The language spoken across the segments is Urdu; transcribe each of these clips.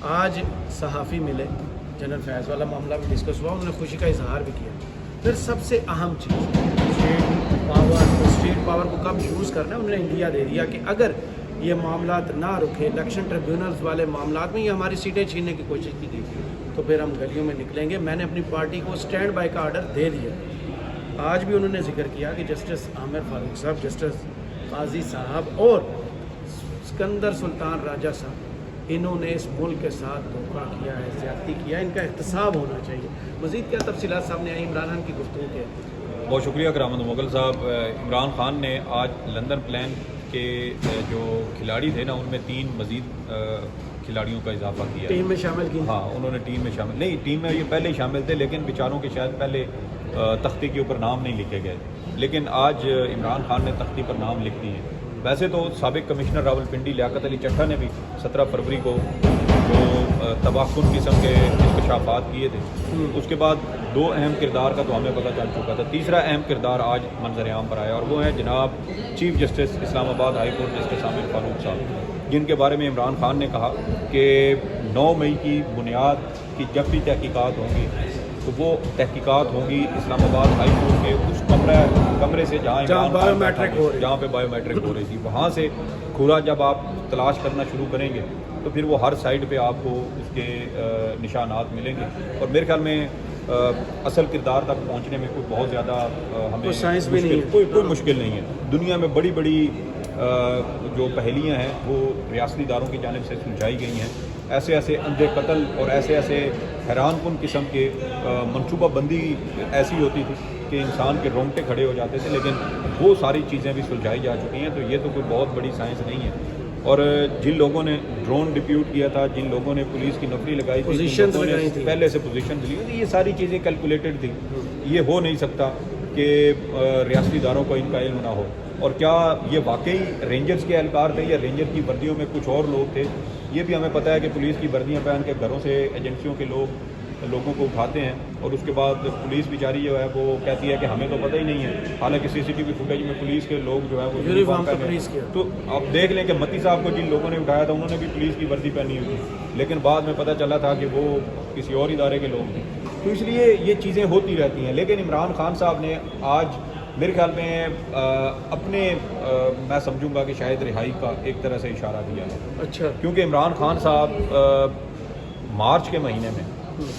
آج صحافی ملے, جنرل فیض والا معاملہ بھی ڈسکس ہوا, انہوں نے خوشی کا اظہار بھی کیا. پھر سب سے اہم چیز اسٹیٹ پاور کو کب یوز کرنا ہے, انہوں نے انڈیا دے دیا کہ اگر یہ معاملات نہ رکے, الیکشن ٹریبیونلز والے معاملات میں یہ ہماری سیٹیں چھیننے کی کوشش کی گئی تو پھر ہم گلیوں میں نکلیں گے. میں نے اپنی پارٹی کو اسٹینڈ بائی کا آرڈر دے دیا. آج بھی انہوں نے ذکر کیا کہ جسٹس عامر فاروق صاحب, جسٹس قاضی صاحب اور سکندر سلطان راجہ صاحب, انہوں نے اس ملک کے ساتھ دھوکہ کیا ہے, زیادتی کیا ہے, ان کا احتساب ہونا چاہیے. مزید کیا تفصیلات سامنے آئی عمران خان کی گفتگو کے؟ بہت شکریہ کرامت مغل صاحب. عمران خان نے آج لندن پلان کے جو کھلاڑی تھے نا, ان میں 3 مزید کھلاڑیوں کا اضافہ کیا, ٹیم میں شامل کی. ہاں, انہوں نے ٹیم میں شامل نہیں, ٹیم میں یہ پہلے ہی شامل تھے لیکن بیچاروں کے شاید پہلے تختی کے اوپر نام نہیں لکھے گئے, لیکن آج عمران خان نے تختی پر نام لکھ دیے ہیں. ویسے تو سابق کمشنر راولپنڈی لیاقت علی چٹھا نے بھی 17 فروری کو جو تباہ کن قسم کے انکشافات کیے تھے, اس کے بعد 2 اہم کردار کا تو ہمیں پتہ چل چکا تھا. تیسرا اہم کردار آج منظر عام پر آیا اور وہ ہے جناب چیف جسٹس اسلام آباد ہائی کورٹ جسٹس عامر فاروق صاحب, جن کے بارے میں عمران خان نے کہا کہ 9 مئی کی بنیاد کی جب بھی تحقیقات ہوں گی تو وہ تحقیقات ہوں گی اسلام آباد ہائی کورٹ کے اس کمرے سے جہاں بایو میٹرک ہو رہی تھی, وہاں سے کھورا جب آپ تلاش کرنا شروع کریں گے تو پھر وہ ہر سائڈ پہ آپ کو اس کے نشانات ملیں گے. اور میرے خیال میں اصل کردار تک پہنچنے میں کوئی بہت زیادہ ہمیں کوئی مشکل نہیں ہے. دنیا میں بڑی بڑی جو پہیلیاں ہیں وہ ریاستی اداروں کی جانب سے سلجھائی گئی ہیں. ایسے اندھے قتل اور ایسے حیران کن قسم کے منصوبہ بندی ایسی ہوتی تھی کہ انسان کے رونگٹے کھڑے ہو جاتے تھے, لیکن وہ ساری چیزیں بھی سلجھائی جا چکی ہیں. تو یہ تو کوئی بہت بڑی سائنس نہیں ہے. اور جن لوگوں نے ڈرون ڈپیوٹ کیا تھا, جن لوگوں نے پولیس کی نفری لگائی تھی, جن لوگوں نے پہلے سے پوزیشن لی تھی, یہ ساری چیزیں کیلکولیٹڈ تھی. یہ ہو نہیں سکتا کہ ریاستی اداروں کو ان کا علم نہ ہو. اور کیا یہ واقعی رینجرز کے اہلکار تھے یا رینجر کی وردیوں میں کچھ اور لوگ تھے؟ یہ بھی ہمیں پتہ ہے کہ پولیس کی وردیاں پہن کے گھروں سے ایجنسیوں کے لوگوں کو اٹھاتے ہیں اور اس کے بعد پولیس بیچاری جو ہے وہ کہتی ہے کہ ہمیں تو پتہ ہی نہیں ہے, حالانکہ CCTV فوٹیج میں پولیس کے لوگ جو ہے وہ یونیفارم پہنے ہیں. تو آپ دیکھ لیں کہ متی صاحب کو جن لوگوں نے اٹھایا تھا انہوں نے بھی پولیس کی وردی پہنی ہوئی تھی, لیکن بعد میں پتہ چلا تھا کہ وہ کسی اور ادارے کے لوگ تھے. تو اس لیے یہ چیزیں ہوتی رہتی ہیں. لیکن عمران خان صاحب نے آج میرے خیال میں اپنے میں سمجھوں گا کہ شاید رہائی کا ایک طرح سے اشارہ دیا ہے. اچھا, کیونکہ عمران خان صاحب مارچ کے مہینے میں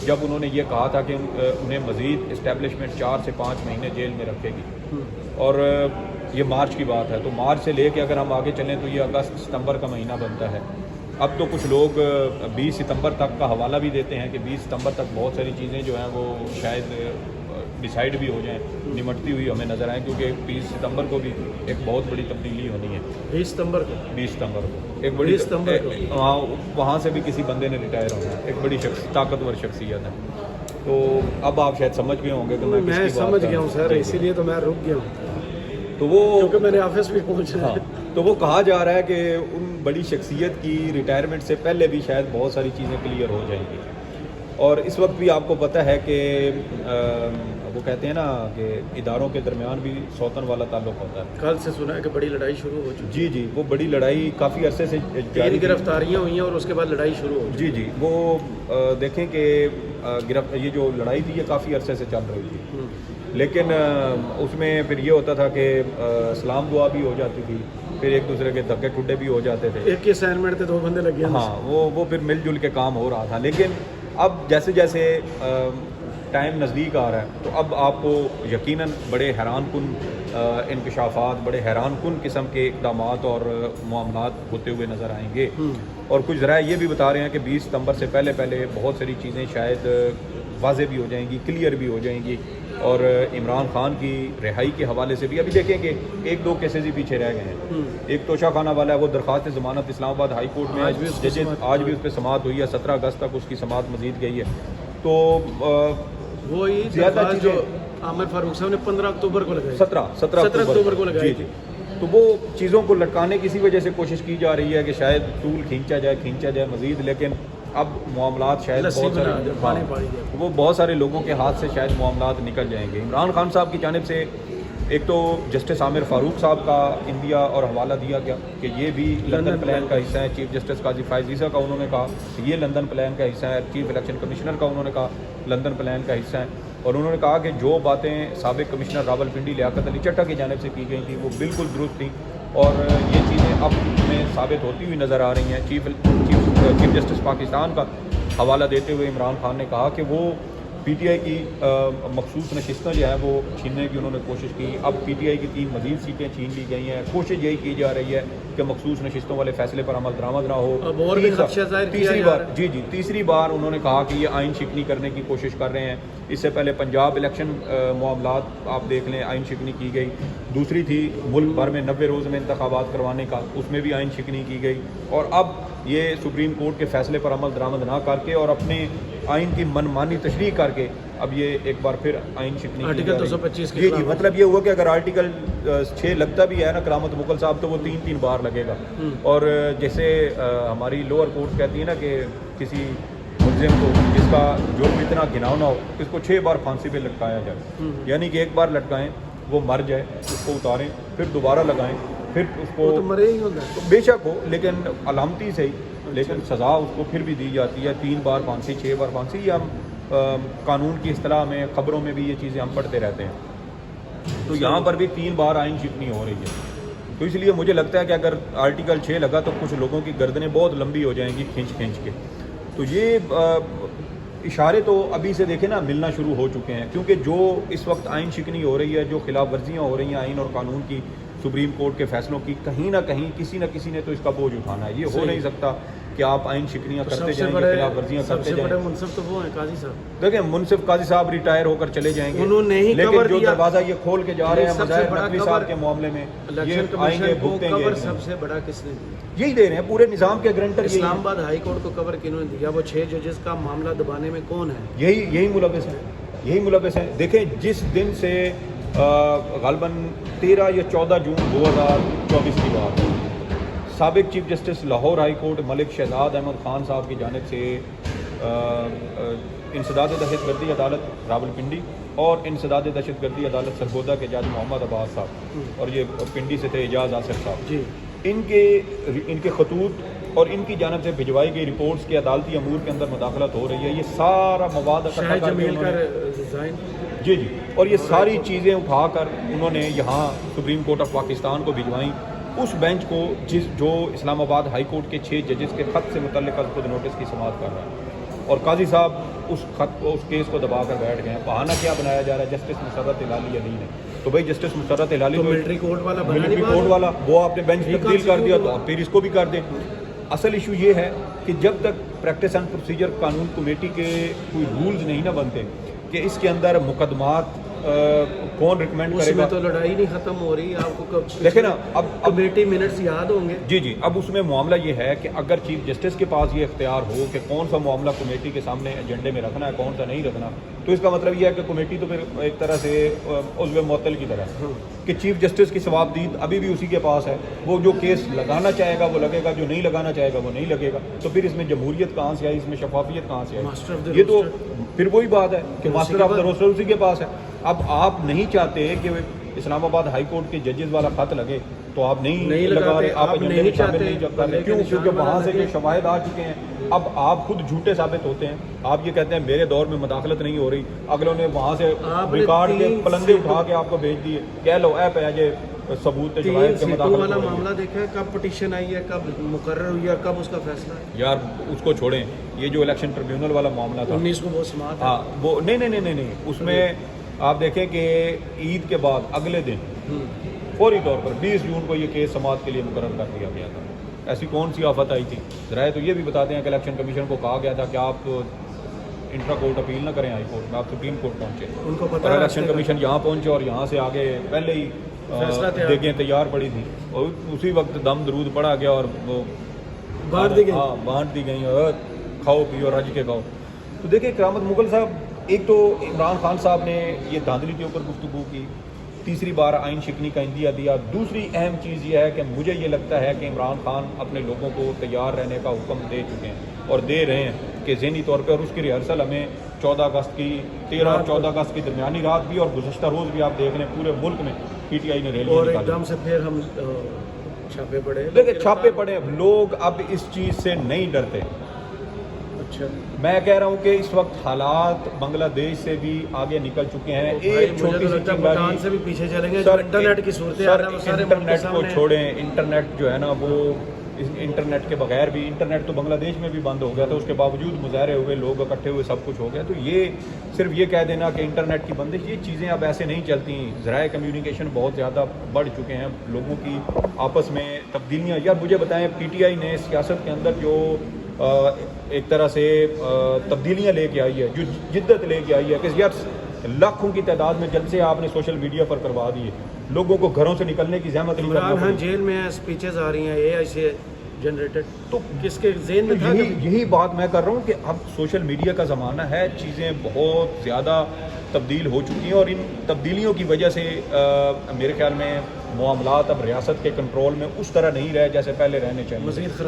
جب انہوں نے یہ کہا تھا کہ انہیں مزید اسٹیبلشمنٹ 4 سے 5 مہینے جیل میں رکھے گی, اور یہ مارچ کی بات ہے, تو مارچ سے لے کے اگر ہم آگے چلیں تو یہ اگست ستمبر کا مہینہ بنتا ہے. اب تو کچھ لوگ 20 ستمبر تک کا حوالہ بھی دیتے ہیں کہ 20 ستمبر تک بہت ساری چیزیں جو ہیں وہ شاید ڈیسائیڈ بھی ہو جائیں, نمٹتی ہوئی ہمیں نظر آئیں, کیونکہ 20 ستمبر کو بھی ایک بہت بڑی تبدیلی ہونی ہے. 20 ستمبر کو ایک بڑی وہاں سے بھی کسی بندے نے ریٹائر ہونا ہے, ایک بڑی طاقتور شخصیت ہے. تو اب آپ شاید سمجھ گئے ہوں گے کہ میں سمجھ گیا ہوں سر, اسی لیے تو میں رک گیا ہوں, تو وہ کیونکہ میرے آفس بھی پہنچا ہے. تو وہ کہا جا رہا ہے کہ ان بڑی شخصیت کی ریٹائرمنٹ سے پہلے بھی شاید بہت ساری چیزیں کلیئر ہو جائیں گی. اور اس وقت بھی آپ کو پتہ ہے کہ وہ کہتے ہیں نا کہ اداروں کے درمیان بھی سوتن والا تعلق ہوتا ہے. کل سے سنا ہے کہ بڑی لڑائی شروع ہو چکی. جی, وہ بڑی لڑائی کافی عرصے سے جاری, گرفتاریاں ہوئی ہیں اور اس کے بعد لڑائی شروع ہو چکی. جی, وہ دیکھیں کہ یہ جو لڑائی تھی یہ کافی عرصے سے چل رہی تھی, لیکن اس میں پھر یہ ہوتا تھا کہ سلام دعا بھی ہو جاتی تھی, پھر ایک دوسرے کے دھکے ٹھڈے بھی ہو جاتے تھے. ایک ہی اسائنمنٹ تھے, 2 بندے لگے. ہاں, وہ پھر مل جل کے کام ہو رہا تھا. لیکن اب جیسے جیسے ٹائم نزدیک آ رہا ہے تو اب آپ کو یقیناً بڑے حیران کن انکشافات, بڑے حیران کن قسم کے اقدامات اور معاملات ہوتے ہوئے نظر آئیں گے. اور کچھ ذرائع یہ بھی بتا رہے ہیں کہ 20 ستمبر سے پہلے بہت ساری چیزیں شاید واضح بھی ہو جائیں گی, کلیئر بھی ہو جائیں گی. اور عمران خان کی رہائی کے حوالے سے بھی ابھی دیکھیں کہ 1-2 کیسز ہی پیچھے رہ گئے ہیں. ایک توشہ خانہ والا ہے, وہ درخواست ضمانت اسلام آباد ہائی کورٹ میں آج بھی اس پہ سماعت ہوئی ہے. 17 اگست تک اس کی سماعت مزید گئی ہے. تو وہی زیادہ جو عامر فاروق صاحب نے 15 اکتوبر کو لگائی, 17 اکتوبر کو لگائی تھی. تو وہ چیزوں کو لٹکانے کی اسی وجہ سے کوشش کی جا رہی ہے کہ شاید طول کھینچا جائے مزید. لیکن اب معاملات شاید بہت سارے لوگوں کے ہاتھ سے شاید معاملات نکل جائیں گے. عمران خان صاحب کی جانب سے ایک تو جسٹس عامر فاروق صاحب کا انڈیا اور حوالہ دیا گیا کہ یہ بھی لندن پلان کا حصہ ہے. چیف جسٹس قاضی فائز عیسیٰ کا انہوں نے کہا کہ یہ لندن پلان کا حصہ ہے. چیف الیکشن کمشنر کا انہوں نے کہا لندن پلان کا حصہ ہے. اور انہوں نے کہا کہ جو باتیں سابق کمشنر راولپنڈی لیاقت علی چٹھا کی جانب سے کی گئی تھیں وہ بالکل درست تھیں اور یہ چیزیں اب میں ثابت ہوتی ہوئی نظر آ رہی ہیں. چیف جسٹس پاکستان کا حوالہ دیتے ہوئے عمران خان نے کہا کہ وہ پی ٹی آئی کی مخصوص نشستیں جو ہیں وہ چھیننے کی انہوں نے کوشش کی. اب پی ٹی آئی کی 3 مزید سیٹیں چھین لی گئی ہیں. کوشش یہی کی جا رہی ہے کہ مخصوص نشستوں والے فیصلے پر عمل درآمد نہ ہو. اب اور بھی خدشہ ظاہر کیا تیسری جا بار رہا ہے. تیسری بار انہوں نے کہا کہ یہ آئین شکنی کرنے کی کوشش کر رہے ہیں. اس سے پہلے پنجاب الیکشن معاملات آپ دیکھ لیں آئین شکنی کی گئی. دوسری تھی ملک بھر میں 90 روز میں انتخابات کروانے کا, اس میں بھی آئین شکنی کی گئی. اور اب یہ سپریم کورٹ کے فیصلے پر عمل درآمد نہ کر کے اور اپنے آئین کی منمانی تشریح کر کے اب یہ ایک بار پھر آئین شکنی کی آرٹیکل 225 کے جی مطلب یہ ہوا کہ اگر آرٹیکل 6 لگتا بھی ہے نا کرامت مغل صاحب تو وہ 3 بار لگے گا. اور جیسے ہماری لوور کورٹ کہتی ہے نا کہ کسی ملزم کو جس کا جرم اتنا گھناؤنا ہو اس کو 6 بار پھانسی پہ لٹکایا جائے. یعنی کہ ایک بار لٹکائیں وہ مر جائے اس کو اتاریں پھر دوبارہ لگائیں پھر اس کو تو مرے ہی ہوتا ہے بے شک ہو لیکن علامتی سے ہی لیکن سزا اس کو پھر بھی دی جاتی ہے. 3 بار پھانسی 6 بار پھانسی. یہ ہم قانون کی اصطلاح میں خبروں میں بھی یہ چیزیں ہم پڑھتے رہتے ہیں. تو یہاں پر بھی 3 بار آئین شکنی ہو رہی ہے. تو اس لیے مجھے لگتا ہے کہ اگر آرٹیکل 6 لگا تو کچھ لوگوں کی گردنیں بہت لمبی ہو جائیں گی کھینچ کے. تو یہ اشارے تو ابھی سے دیکھیں نا ملنا شروع ہو چکے ہیں کیونکہ جو اس وقت آئین شکنی ہو رہی ہے جو خلاف ورزیاں ہو رہی ہیں آئین اور قانون کی سپریم کورٹ کے فیصلوں کی کہیں نہ کہیں کسی نہ کسی نے تو اس کا بوجھ اٹھانا ہے. یہ ہو نہیں سکتا کہ آپ آئین شکنیاں کرتے جائیں گے خلاف ورزیاں کرتے جائیں. سب سے بڑے منصف تو وہ ہیں قاضی صاحب. دیکھیں منصف قاضی صاحب ریٹائر ہو کر چلے جائیں گے انہوں نے ہی لیکن جو دروازہ یہ کھول کے جا رہے ہیں سب سے مظاہر بڑا نقوی صاحب کے معاملے میں یہ آئیں گے بھگتیں گے. سب سے بڑا کس نے دیا؟ یہی دے رہے ہیں پورے نظام کے گرنٹر. اسلام آباد ہائی کورٹ کو کور کنہوں نے دیا؟ وہ 6 ججز کا معاملہ دبانے میں کون ہے؟ یہی ملوث ہیں. دیکھیں جس دن سے غالباً 13 یا 14 جون 2024 کی بات ہے سابق chief justice Lahore high court Malik Shahzad Ahmad Khan صاحب کی جانب سے انسداد دہشت گردی عدالت راولپنڈی اور انسداد دہشت گردی عدالت سرگودا کے جج محمد عباس صاحب اور یہ پنڈی سے تھے اعجاز آصف صاحب جی ان کے خطوط اور ان کی جانب سے بھجوائی گئی رپورٹس کے عدالتی امور کے اندر مداخلت ہو رہی ہے. یہ سارا مواد اکٹھا کر کے انہوں نے جی اور یہ ساری چیزیں اٹھا کر انہوں نے یہاں سپریم کورٹ آف پاکستان کو بھجوائیں. اس بینچ کو جو اسلام آباد ہائی کورٹ کے 6 ججز کے خط سے متعلق خود نوٹس کی سماعت کر رہا ہے اور قاضی صاحب اس کیس کو دبا کر بیٹھ گئے ہیں. بہانہ کیا بنایا جا رہا ہے جسٹس مسرت ہلالی علی نے. تو بھائی جسٹس مسرت ہلالی ملٹری کورٹ والا وہ آپ نے بینچ تبدیل کر دیا تو آپ پھر اس کو بھی کر دیں. اصل ایشو یہ ہے کہ جب تک پریکٹس اینڈ پروسیجر قانون کمیٹی کے کوئی رولز نہیں نہ بنتے کہ اس کے اندر مقدمات کون ریکمینڈ کرے گا. تو لڑائی نہیں ختم ہو رہی آپ کو دیکھیں نا اب کمیٹی منٹس یاد ہوں گے. جی اب اس میں معاملہ یہ ہے کہ اگر چیف جسٹس کے پاس یہ اختیار ہو کہ کون سا معاملہ کمیٹی کے سامنے ایجنڈے میں رکھنا ہے کون سا نہیں رکھنا تو اس کا مطلب یہ ہے کہ کمیٹی تو پھر ایک طرح سے عضو معطل کی طرح کہ چیف جسٹس کی ثوابدید ابھی بھی اسی کے پاس ہے. وہ جو کیس لگانا چاہے گا وہ لگے گا جو نہیں لگانا چاہے گا وہ نہیں لگے گا. تو پھر اس میں جمہوریت کہاں سے آئی اس میں شفافیت کہاں سے آئی. یہ تو پھر وہی بات ہے کہ ماسٹر آف دا روسٹر اسی کے پاس ہے. اب آپ نہیں چاہتے کہ اسلام آباد ہائی کورٹ کے ججز والا خط لگے تو آپ نہیں لگا رہے آپ ایجنڈے میں شامل نہیں کر رہے. کیوں؟ کیونکہ وہاں سے جو شواہد آ چکے ہیں اب آپ خود جھوٹے ثابت ہوتے ہیں. آپ یہ کہتے ہیں میرے دور میں مداخلت نہیں ہو رہی اگلوں نے وہاں سے ریکارڈ کے پلندے اٹھا کے آپ کو بھیج دیے. کہہ لو اے پہ ثبوت شواہد کے مداخلت والا معاملہ دیکھا ہے کب پٹیشن آئی ہے کب مقرر ہوئی ہے کب اس کا فیصلہ ہے. یار اس کو چھوڑیں. یہ جو الیکشن ٹریبیونل والا معاملہ تھا 19 کو بہت سماعت ہاں وہ نہیں اس میں آپ دیکھیں کہ عید کے بعد اگلے دن فوری طور پر 20 جون کو یہ کیس سماعت کے لیے مقرر کر دیا گیا تھا. ایسی کون سی آفت آئی تھی؟ ذرائع تو یہ بھی بتاتے ہیں کہ الیکشن کمیشن کو کہا گیا تھا کہ آپ انٹرا کورٹ اپیل نہ کریں ہائی کورٹ میں آپ سپریم کورٹ پہنچے. ان کو پتہ اور الیکشن کمیشن یہاں پہنچے اور یہاں سے آگے پہلے ہی دیکھیں تیار پڑی تھی اور اسی وقت دم درود پڑا گیا اور وہ بانٹ دی گئی اور کھاؤ پیو رج کے کھاؤ. تو دیکھیں کرامت مغل صاحب ایک تو عمران خان صاحب نے یہ دھاندلی کے اوپر گفتگو کی. تیسری بار آئین شکنی کا اندیا دیا. دوسری اہم چیز یہ ہے کہ مجھے یہ لگتا ہے کہ عمران خان اپنے لوگوں کو تیار رہنے کا حکم دے چکے ہیں اور دے رہے ہیں کہ ذہنی طور پہ اور اس کی ریہرسل ہمیں 14 اگست کی 13 اور 14 اگست کی درمیانی رات بھی اور گزشتہ روز بھی آپ دیکھ لیں پورے ملک میں پی ٹی آئی نے ریلیاں اور نکالی. ایک دم سے پھر ہم چھاپے پڑے. دیکھیں چھاپے پڑے, لوگ اب اس چیز سے نہیں ڈرتے. اچھا میں کہہ رہا ہوں کہ اس وقت حالات بنگلہ دیش سے بھی آگے نکل چکے ہیں. ایک چھوٹی سی بھوٹان سے بھی پیچھے چلیں گے. سر انٹرنیٹ کی صورتحال ہے وہ سارے ملک کے انٹرنیٹ کو سامنے. چھوڑیں, انٹرنیٹ جو ہے نا وہ انٹرنیٹ کے بغیر بھی, انٹرنیٹ تو بنگلہ دیش میں بھی بند ہو گیا تھا, اس کے باوجود مظاہرے ہوئے, لوگ اکٹھے ہوئے, سب کچھ ہو گیا. تو یہ صرف یہ کہہ دینا کہ انٹرنیٹ کی بندش, یہ چیزیں اب ایسے نہیں چلتی. ذرائع کمیونیکیشن بہت زیادہ بڑھ چکے ہیں, لوگوں کی آپس میں تبدیلیاں. یار مجھے بتائیں, پی ٹی آئی نے سیاست کے اندر جو ایک طرح سے تبدیلیاں لے کے آئی ہے, جو جدت لے کے آئی ہے کہ یار لاکھوں کی تعداد میں جلسے آپ نے سوشل میڈیا پر کروا دیے, لوگوں کو گھروں سے نکلنے کی زحمت نہیں کرنا عمران خان پڑی. جیل میں اسپیچز آ رہی ہیں اے آئی سے جنریٹڈ, تو کس کے ذہن میں تھا کہ یہی بات میں کر رہا ہوں کہ اب سوشل میڈیا کا زمانہ ہے, چیزیں بہت زیادہ تبدیل ہو چکی ہیں, اور ان تبدیلیوں کی وجہ سے میرے خیال میں معاملات اب ریاست کے کنٹرول میں اس طرح نہیں رہے جیسے پہلے رہنے چاہیے. مزید